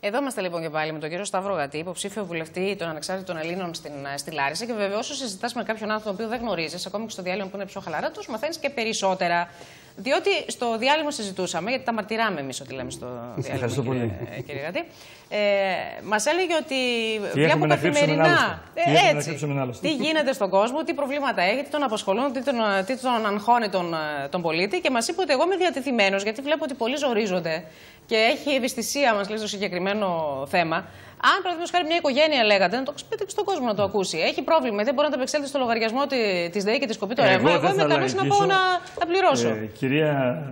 Εδώ είμαστε λοιπόν και πάλι με τον κύριο Σταύρο Γατή, υποψήφιο βουλευτή των Ανεξάρτητων Ελλήνων στη Λάρισα. Και βεβαίως, όσο συζητάς με κάποιον άνθρωπο τον οποίο δεν γνωρίζεις, ακόμη και στο διάλειμμα που είναι πιο χαλαρά, τους μαθαίνεις και περισσότερα. Διότι στο διάλειμμα συζητούσαμε, γιατί τα μαρτυράμε εμείς ότι λέμε στο διάλειμμα, κύριε Γατή. Μας έλεγε ότι βλέπω καθημερινά τι γίνεται στον κόσμο, τι προβλήματα έχει, τι τον απασχολούν, τι τον αγχώνει τον πολίτη. Και μας είπε ότι εγώ είμαι διατεθειμένος, γιατί βλέπω ότι πολλοί ζορίζονται και έχει ευαισθησία, μας λέει, στο συγκεκριμένο θέμα. Αν παραδείγματος χάρη μια οικογένεια, λέγατε, να το πείτε στον κόσμο να το ακούσει. Έχει πρόβλημα, δεν μπορεί να το επεξέλθει στο λογαριασμό της ΔΕΗ και τη κοπεί το ρεύμα. Εγώ είμαι καλός να πάω να πληρώσω. Κυρία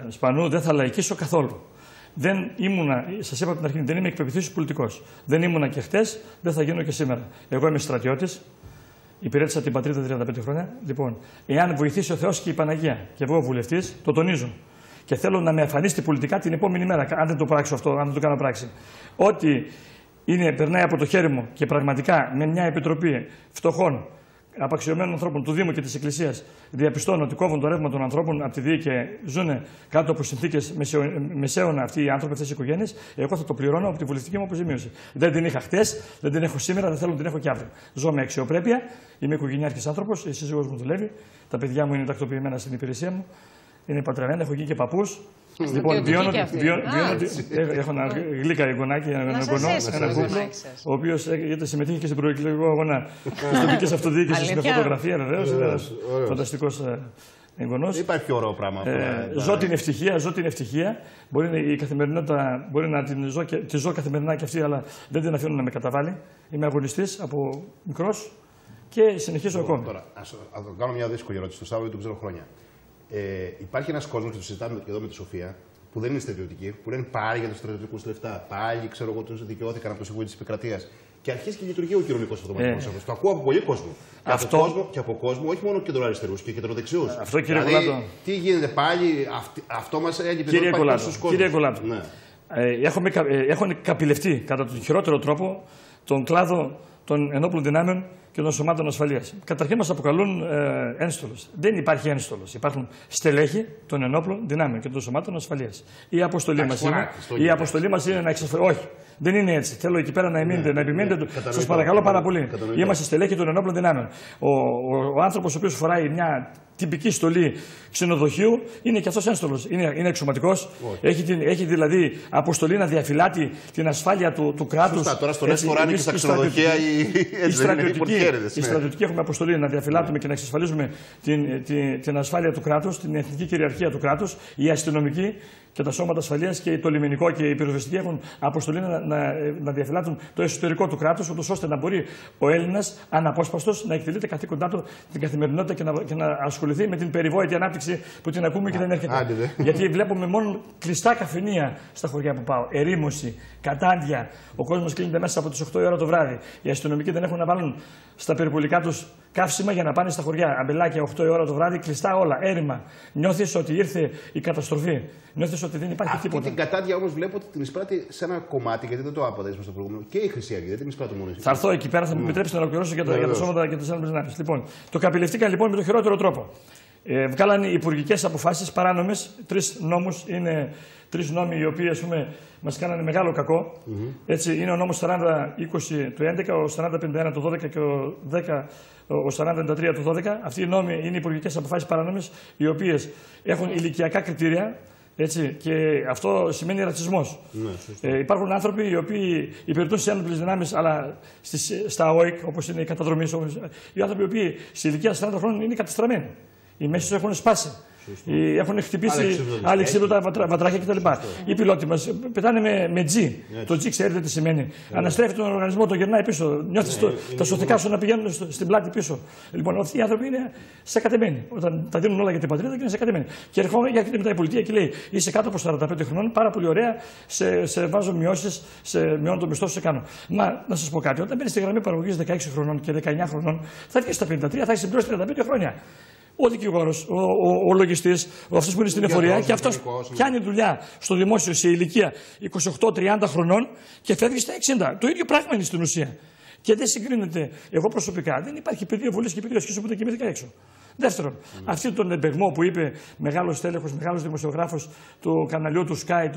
Σπανού, δεν θα λαϊκίσω καθόλου. Δεν ήμουνα, σας είπα από την αρχή, δεν είμαι εκπαιδευτής πολιτικός. Δεν ήμουνα και χτες, δεν θα γίνω και σήμερα. Εγώ είμαι στρατιώτης, υπηρέτησα την πατρίδα 35 χρόνια. Λοιπόν, εάν βοηθήσει ο Θεός και η Παναγία και εγώ βουλευτής, το τονίζω. Και θέλω να με εμφανίσετε πολιτικά την επόμενη μέρα, αν δεν το πράξω αυτό, αν δεν το κάνω πράξη. Ότι περνάει από το χέρι μου και πραγματικά με μια επιτροπή φτωχών, απαξιωμένων ανθρώπων του Δήμου και της Εκκλησίας, διαπιστώνω ότι κόβουν το ρεύμα των ανθρώπων από τη ΔΕΗ και ζουν κάτω από συνθήκες μεσαίωνα αυτοί οι άνθρωποι, αυτές οι οικογένειες. Εγώ θα το πληρώνω από τη βουλευτική μου αποζημίωση. Δεν την είχα χτες, δεν την έχω σήμερα, δεν θέλω να την έχω και αύριο. Ζω με αξιοπρέπεια, είμαι οικογενειάρχης άνθρωπος, η σύζυγός μου δουλεύει, τα παιδιά μου είναι τακτοποιημένα στην υπηρεσία μου, είναι πατρεμένα, έχω γίνει και παππούς. Λοιπόν, έχω ένα γλύκα εγγονάκι, ένα εγγονό, ένα κούκλο, ο οποίος συμμετείχε και στην προεκλογικό αγώνα της τοπικής αυτοδιοίκησης με φωτογραφία, βεβαίως. Φανταστικός εγγονός. Υπάρχει πιο ωραίο πράγμα. Ζω την ευτυχία. Μπορεί η καθημερινότητα, μπορεί να τη ζω καθημερινά και αυτή, αλλά δεν την αφήνω να με καταβάλει. Είμαι αγωνιστής από μικρός και συνεχίζω ακόμη. Τώρα, ας κάνω μια δύσκολη ερώτηση. Το Σταύρο τον ξέρω χρόνια. Υπάρχει ένας κόσμος, και το συζητάμε εδώ με τη Σοφία, που δεν είναι στρατιωτικοί, που λένε πάλι για τους στρατιωτικούς λεφτά, πάλι ξέρω εγώ τους δικαιώθηκαν από το Συμβούλιο της Επικρατείας. Και αρχίζει και λειτουργεί ο κοινωνικός αυτοματισμός. Το ακούω από πολύ κόσμο. Και από κόσμο, όχι μόνο κεντροαριστερούς και κεντροδεξιούς. Αυτό, κύριε Κολάτο. Τι γίνεται πάλι, αυτό μας έγινε Κύριε Κολάτο, έχουν καπηλευτεί κατά τον χειρότερο τρόπο τον κλάδο των ενόπλων δυνάμεων και των σωμάτων ασφαλείας. Καταρχήν μας αποκαλούν ένστολος. Δεν υπάρχει ένστολος. Υπάρχουν στελέχη των ενόπλων δυνάμεων και των σωμάτων ασφαλείας. Η αποστολή μας είναι να εξασφαλίσουμε. Όχι, δεν είναι έτσι. Θέλω εκεί πέρα να επιμείνετε. Σας παρακαλώ πάρα πολύ. Είμαστε στελέχη των ενόπλων δυνάμεων. Ο άνθρωπος ο οποίος φοράει μια τυπική στολή ξενοδοχείου είναι και αυτός ένστολος. Είναι εξωματικός. Έχει δηλαδή αποστολή να διαφυλάτει την ασφάλεια του κράτους. Σωστά, τώρα στον φοράνε και στα ξενοδοχεία οι στρατιωτικοί έχουμε αποστολή να διαφυλάτουμε και να εξασφαλίζουμε την ασφάλεια του κράτους, την εθνική κυριαρχία του κράτους. Οι αστυνομικοί και τα σώματα ασφαλείας και το λιμενικό και οι πυροσβεστικοί έχουν αποστολή να διαφυλάτουν το εσωτερικό του κράτους, ώστε να μπορεί ο Έλληνας αναπόσπαστος να εκτελεί τα καθήκοντά του την καθημερινότητα και να ασχοληθεί με την περιβόητη ανάπτυξη που την ακούμε και δεν έρχεται. Γιατί βλέπουμε μόνο κλειστά καφενεία στα χωριά που πάω. Ερήμωση, κατάντια. Ο κόσμος κλείνεται μέσα από τις 8 η ώρα το βράδυ. Οι αστυνομικοί δεν έχουν να βάλουν στα περιπολικά τους καύσιμα για να πάνε στα χωριά. Αμπελάκια 8 η ώρα το βράδυ, κλειστά όλα. Έρημα. Νιώθεις ότι ήρθε η καταστροφή. Νιώθεις ότι δεν υπάρχει τίποτα. Την κατάντια όμως βλέπω ότι την εισπράττει σε ένα κομμάτι, γιατί δεν το απαντήσαμε στο προηγούμενο. Και η Χρυσή Αυγή, δεν την εισπράττει μόνο. Θα έρθω εκεί πέρα, θα μου επιτρέψει να ολοκληρώσω για τα σώματα και τις άλλες δυνάμεις. Λοιπόν, το καπηλευτήκαν λοιπόν με τον χειρότερο τρόπο. Βγάλανε υπουργικές αποφάσεις παράνομες. 3 νόμους είναι 3 νόμοι οι οποίοι μας κάνανε μεγάλο κακό. Έτσι, είναι ο νόμος 40-20 του 11, ο 40-51 του 12 και ο 40-93 του 12. Αυτοί οι νόμοι είναι υπουργικές αποφάσεις παράνομες, οι οποίες έχουν ηλικιακά κριτήρια. Έτσι, και αυτό σημαίνει ρατσισμός. Υπάρχουν άνθρωποι οι οποίοι υπηρετούν στις ένοπλες δυνάμεις, αλλά στα ΟΕΚ, όπως είναι οι καταδρομείς, οι άνθρωποι οι οποίοι σε ηλικία 40 χρόνων είναι κατεστραμμένοι. Οι μέσεις έχουν σπάσει. Έχουν χτυπήσει αλεξίπτωτα βατράχια κτλ. Οι πιλότοι μας πετάνε με G. Το G ξέρετε τι σημαίνει. Αναστρέφει τον οργανισμό, το γυρνάει πίσω. Νιώθεις τα σωθικά σου να πηγαίνουν στην πλάτη πίσω. Λοιπόν, αυτοί οι άνθρωποι είναι σακατεμένοι. Όταν τα δίνουν όλα για την πατρίδα και είναι σακατεμένοι. Και έρχεται μετά η πολιτεία και λέει: είσαι κάτω από 45 χρονών, πάρα πολύ ωραία, σε βάζω μειώσεις, μειώνω το μισθό σου, σε κάνω. Μα να σας πω κάτι, όταν μπαίνεις στη γραμμή παραγωγής 16 χρονών και 19 χρονών, θα βγεις στα 53, θα έχεις συμπληρώσει 35 χρόνια. Ο δικηγόρος, ο λογιστής, αυτός που είναι στην εφορία και αυτός πιάνει δουλειά στο δημόσιο σε ηλικία 28-30 χρονών και φεύγει στα 60. Το ίδιο πράγμα είναι στην ουσία. Και δεν συγκρίνεται. Εγώ προσωπικά δεν υπάρχει πεδίο βολής και πεδίο ασκήσεων που δεν κοιμήθηκα έξω. Δεύτερον, αυτή τον εμπεγμό που είπε μεγάλος τέλεχος, μεγάλος δημοσιογράφος του καναλιού του Sky,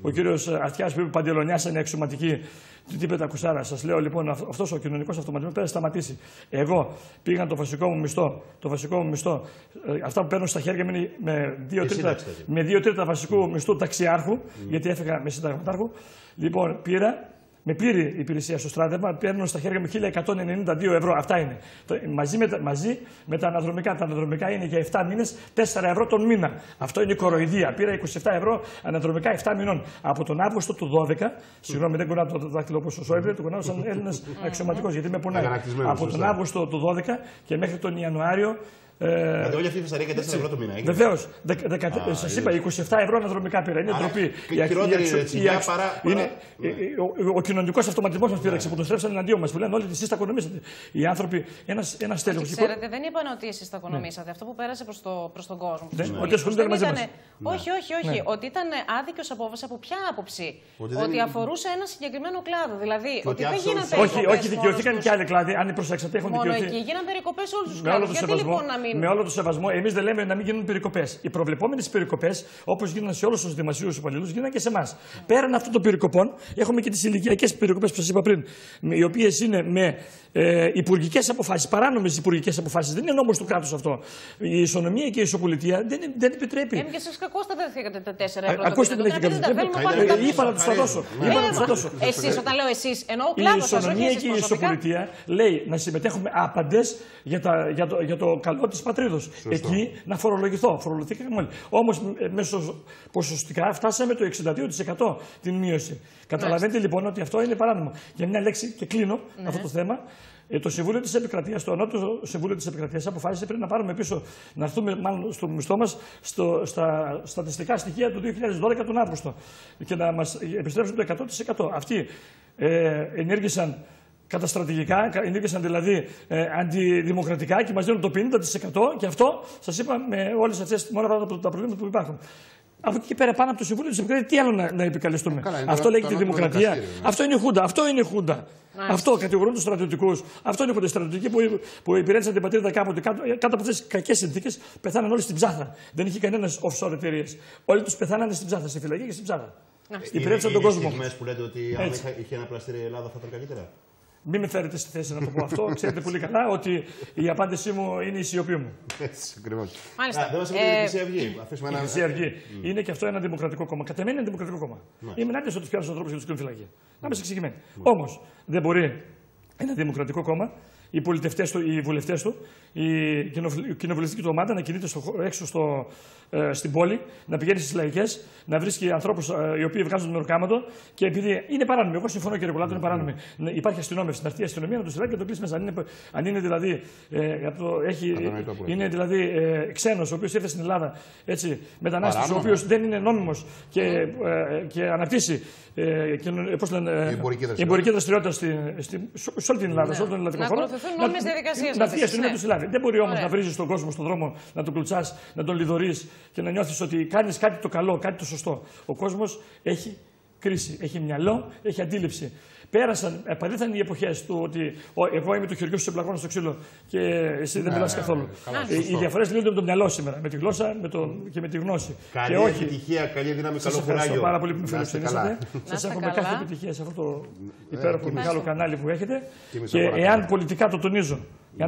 ο κύριος Ατιάς, που είπε Παντελονιάς είναι αξιωματική. Τι είπε τα κουσάρα, σας λέω λοιπόν, αυτός ο κοινωνικός αυτοματισμός πρέπει να σταματήσει. Εγώ πήγα το βασικό μου μισθό, αυτά που παίρνω στα χέρια μου είναι με 2/3 βασικού μισθού ταξιάρχου, γιατί έφυγα με συνταγματάρχου. Λοιπόν, πήρα. Με πλήρη υπηρεσία στο στράτευμα, παίρνω στα χέρια μου 1.192 ευρώ. Αυτά είναι. Μαζί με τα αναδρομικά. Τα αναδρομικά είναι για 7 μήνες 4 ευρώ τον μήνα. Αυτό είναι κοροϊδία. Πήρα 27 ευρώ αναδρομικά 7 μηνών. Από τον Αύγουστο του 12, συγγνώμη, δεν κουνάω το δάχτυλο όπως ο Σόιμπλε, το κουνάω σαν Έλληνας αξιωματικός, γιατί με πονάει. Από τον Αύγουστο του 12 και μέχρι τον Ιανουάριο. Δηλαδή, όλη αυτή η φασαρία για 4 ευρώ το μήνα. Βεβαίως. Σας είπα, 27 ευρώ αναδρομικά πήρα. Είναι ντροπή. Ο κοινωνικός αυτοματισμός μας πήραξε που το στρέψαν εναντίον μας. Που λένε όλοι εσείς τα οικονομήσατε. Οι άνθρωποι, ένας τέλεχος. Ξέρετε, δεν είπαν ότι εσείς τα οικονομήσατε. Αυτό που πέρασε προς τον κόσμο. Ότι ασχολούνται μαζί μας. Όχι. Ότι ήταν άδικος απόφαση από ποια άποψη. Ότι αφορούσε ένα συγκεκριμένο κλάδο. Δηλαδή, ότι δεν γίνανε περικοπές. Όχι, δικαιωθήκαν και άλλοι κλάδοι. Αν προσέξατε, έχουν δικαιωθεί. Μόνο εκεί γίνανε περικοπές σε όλους τους κλάδους. Γιατί λοιπόν να μην. Με όλο το σεβασμό, εμείς δεν λέμε να μην γίνουν περικοπές. Οι προβλεπόμενες περικοπές, όπως γίνανε σε όλους τους δημοσίους υπαλλήλους, γίνανε και σε εμάς. Πέραν αυτών των περικοπών, έχουμε και τις ηλικιακές περικοπές που σας είπα πριν, οι οποίες είναι με υπουργικές αποφάσεις, παράνομες υπουργικές αποφάσεις. Δεν είναι νόμος του κράτους αυτό. Η ισονομία και η ισοπολιτεία δεν επιτρέπει. Και εσείς κακώς τα δέχτηκατε τα 4 ευρώ. Ακούστε την έχει είπα να τους τα δώσω. Εσείς, όταν λέω εσείς, εννοώ κλάδος σας, όχι εσείς προσωπικά. Η ισονομία και η ισοπολιτεία λέει να συμμετέχουμε άπαντες για το καλό της πατρίδος. Εκεί να φορολογηθώ. Φορολογηθήκαμε όλοι. Όμως ποσοστικά φτάσαμε το 62% την μείωση. Καταλαβαίνετε λοιπόν ότι αυτό είναι παράνομο. Για μια λέξη και κλείνω αυτό το θέμα. Το Συμβούλιο της Επικρατείας, το Ανώτατο Συμβούλιο της Επικρατείας, αποφάσισε πριν να πάρουμε πίσω, να έρθουμε μάλλον στο μισθό μας στα στατιστικά στοιχεία του 2012 τον Αύγουστο και να μας επιστρέψουν το 100%. Αυτοί ενέργησαν καταστρατηγικά, ενέργησαν δηλαδή αντιδημοκρατικά και μας δίνουν το 50% και αυτό σας είπα με όλες αυτές τα προβλήματα που υπάρχουν. Από εκεί και πέρα πάνω από το Συμβούλιο της Επικρατείας, τι άλλο να επικαλεστούμε. Αυτό λέγεται δημοκρατία. Αυτό είναι χούντα. Αυτό είναι χούντα. Αυτό κατηγορούν τους στρατιωτικούς. Αυτό είναι οι στρατιωτικοί που υπηρέτησαν την πατρίδα κάποτε. Κάτω από αυτές τις κακές συνθήκες πεθάναν όλοι στην Ψάθα. Δεν είχε κανένας offshore εταιρείες. Όλοι τους πεθάνανε στην Ψάθα, στη φυλακή και στην Ψάθα. Υπηρέτησαν τον κόσμο. Είναι που λέτε ότι αν είχε ένα πλαστήρι η Ελλάδα θα ήταν καλύτερα. Μην με φέρετε στη θέση να το πω αυτό. Ξέρετε πολύ καλά ότι η απάντησή μου είναι η σιωπή μου. Έτσι, ακριβώς. Μάλιστα. Δεν μας είπε η Χρυσή Αυγή. Η Χρυσή Αυγή είναι και αυτό ένα δημοκρατικό κόμμα. Κατά μένα είναι δημοκρατικό κόμμα. Είμαι ενάντια στο ότι πιάνουν τους ανθρώπους και τους κλείνουν φυλακή. Να είμαστε εξηγημένοι. Όμως δεν μπορεί ένα δημοκρατικό κόμμα, οι πολιτευτές του, οι βουλευτές του, η κοινοβουλευτική του ομάδα να κινείται έξω στην πόλη, να πηγαίνει στις λαϊκές, να βρίσκει ανθρώπους οι οποίοι βγάζουν τον ορκάματο και επειδή είναι παράνομοι. Εγώ συμφωνώ κύριε Κολάτο, είναι παράνομοι. Υπάρχει αστυνόμευση, να έρθει η αστυνομία να το συλλάβει και να το κλείσει μέσα. Αν είναι δηλαδή, είναι δηλαδή ξένος, ο οποίος ήρθε στην Ελλάδα, μετανάστης, ο οποίος δεν είναι νόμιμος και αναπτύσσει εμπορική δραστηριότητα σε όλη την Ελλάδα, σε όλο τον ελληνικό χώρο. Να έρθει η αστυνομία να το συλλάβει. Δεν μπορεί όμως να βρίζεις τον κόσμο στον δρόμο, να τον κλουτσάς, να τον λιδωρείς και να νιώθεις ότι κάνεις κάτι το καλό, κάτι το σωστό. Ο κόσμος έχει κρίση, έχει μυαλό, έχει αντίληψη. Επανήλθαν οι εποχές του ότι εγώ είμαι το χεριό σου εμπλακώνω στο ξύλο και εσύ δεν μιλάς καθόλου. Οι διαφορές λύνονται με το μυαλό σήμερα, με τη γλώσσα και με τη γνώση. Καλή επιτυχία, καλή δύναμη, καλό κουράγιο. Σας ευχαριστώ πάρα πολύ που με φιλοξενήσατε. Σας εύχομαι κάθε επιτυχία σε αυτό το υπέροχο μεγάλο κανάλι που έχετε. Και εάν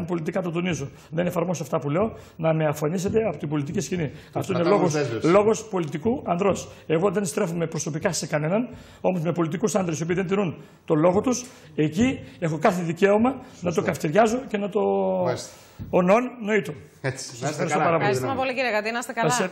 πολιτικά το τονίζω, δεν εφαρμόσω αυτά που λέω, να με αφανίσετε από την πολιτική σκηνή. Αυτό είναι λόγος πολιτικού ανδρός. Εγώ δεν στρέφομαι προσωπικά σε κανέναν, όμως με πολιτικούς άντρες οι οποίοι δεν τηρούν το λόγο τους, εκεί έχω κάθε δικαίωμα να το καυτηριάζω και να το ονών νοήτο. Έτσι. Ευχαριστούμε πολύ κύριε Κατή, να είστε καλά.